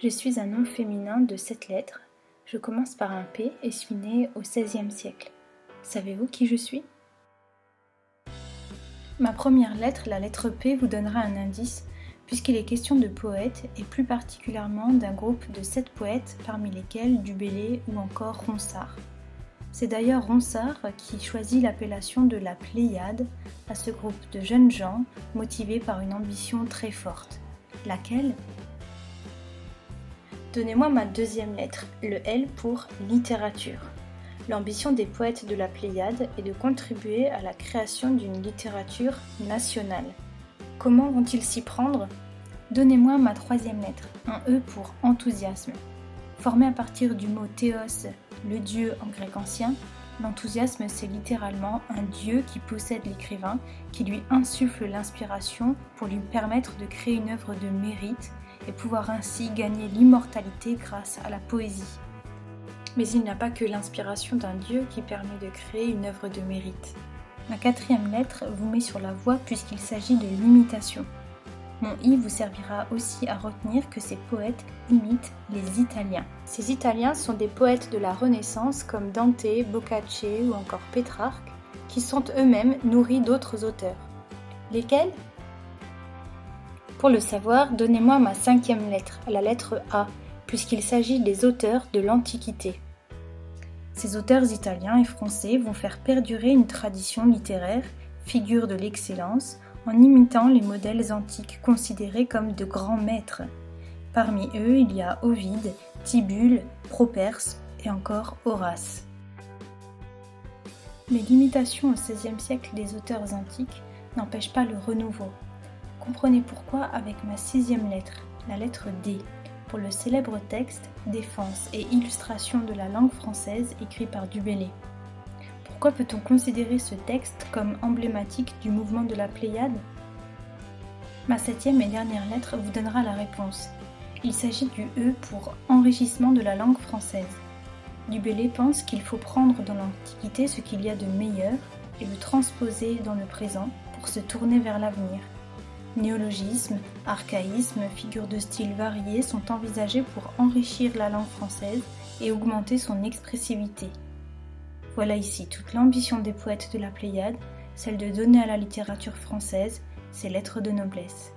Je suis un nom féminin de 7 lettres. Je commence par un P et suis née au XVIe siècle. Savez-vous qui je suis ? Ma première lettre, la lettre P, vous donnera un indice, puisqu'il est question de poètes, et plus particulièrement d'un groupe de 7 poètes, parmi lesquels Du Bellay ou encore Ronsard. C'est d'ailleurs Ronsard qui choisit l'appellation de la Pléiade à ce groupe de jeunes gens motivés par une ambition très forte. Laquelle ? Donnez-moi ma deuxième lettre, le L pour littérature. L'ambition des poètes de la Pléiade est de contribuer à la création d'une littérature nationale. Comment vont-ils s'y prendre ? Donnez-moi ma troisième lettre, un E pour enthousiasme. Formé à partir du mot théos, le dieu en grec ancien, l'enthousiasme c'est littéralement un dieu qui possède l'écrivain, qui lui insuffle l'inspiration pour lui permettre de créer une œuvre de mérite et pouvoir ainsi gagner l'immortalité grâce à la poésie. Mais il n'y a pas que l'inspiration d'un dieu qui permet de créer une œuvre de mérite. Ma quatrième lettre vous met sur la voie puisqu'il s'agit de l'imitation. Mon I vous servira aussi à retenir que ces poètes imitent les Italiens. Ces Italiens sont des poètes de la Renaissance comme Dante, Boccace ou encore Pétrarque, qui sont eux-mêmes nourris d'autres auteurs. Lesquels ? Pour le savoir, donnez-moi ma cinquième lettre, la lettre A, puisqu'il s'agit des auteurs de l'Antiquité. Ces auteurs italiens et français vont faire perdurer une tradition littéraire, figure de l'excellence, en imitant les modèles antiques considérés comme de grands maîtres. Parmi eux, il y a Ovide, Tibulle, Properce et encore Horace. Mais l'imitation au XVIe siècle des auteurs antiques n'empêche pas le renouveau. Comprenez pourquoi avec ma sixième lettre, la lettre D, pour le célèbre texte « Défense et illustration de la langue française » écrit par Du Bellay. Pourquoi peut-on considérer ce texte comme emblématique du mouvement de la Pléiade ? Ma septième et dernière lettre vous donnera la réponse. Il s'agit du E pour enrichissement de la langue française. Du Bellay pense qu'il faut prendre dans l'Antiquité ce qu'il y a de meilleur et le transposer dans le présent pour se tourner vers l'avenir. Néologismes, archaïsmes, figures de style variées sont envisagées pour enrichir la langue française et augmenter son expressivité. Voilà ici toute l'ambition des poètes de la Pléiade, celle de donner à la littérature française ses lettres de noblesse.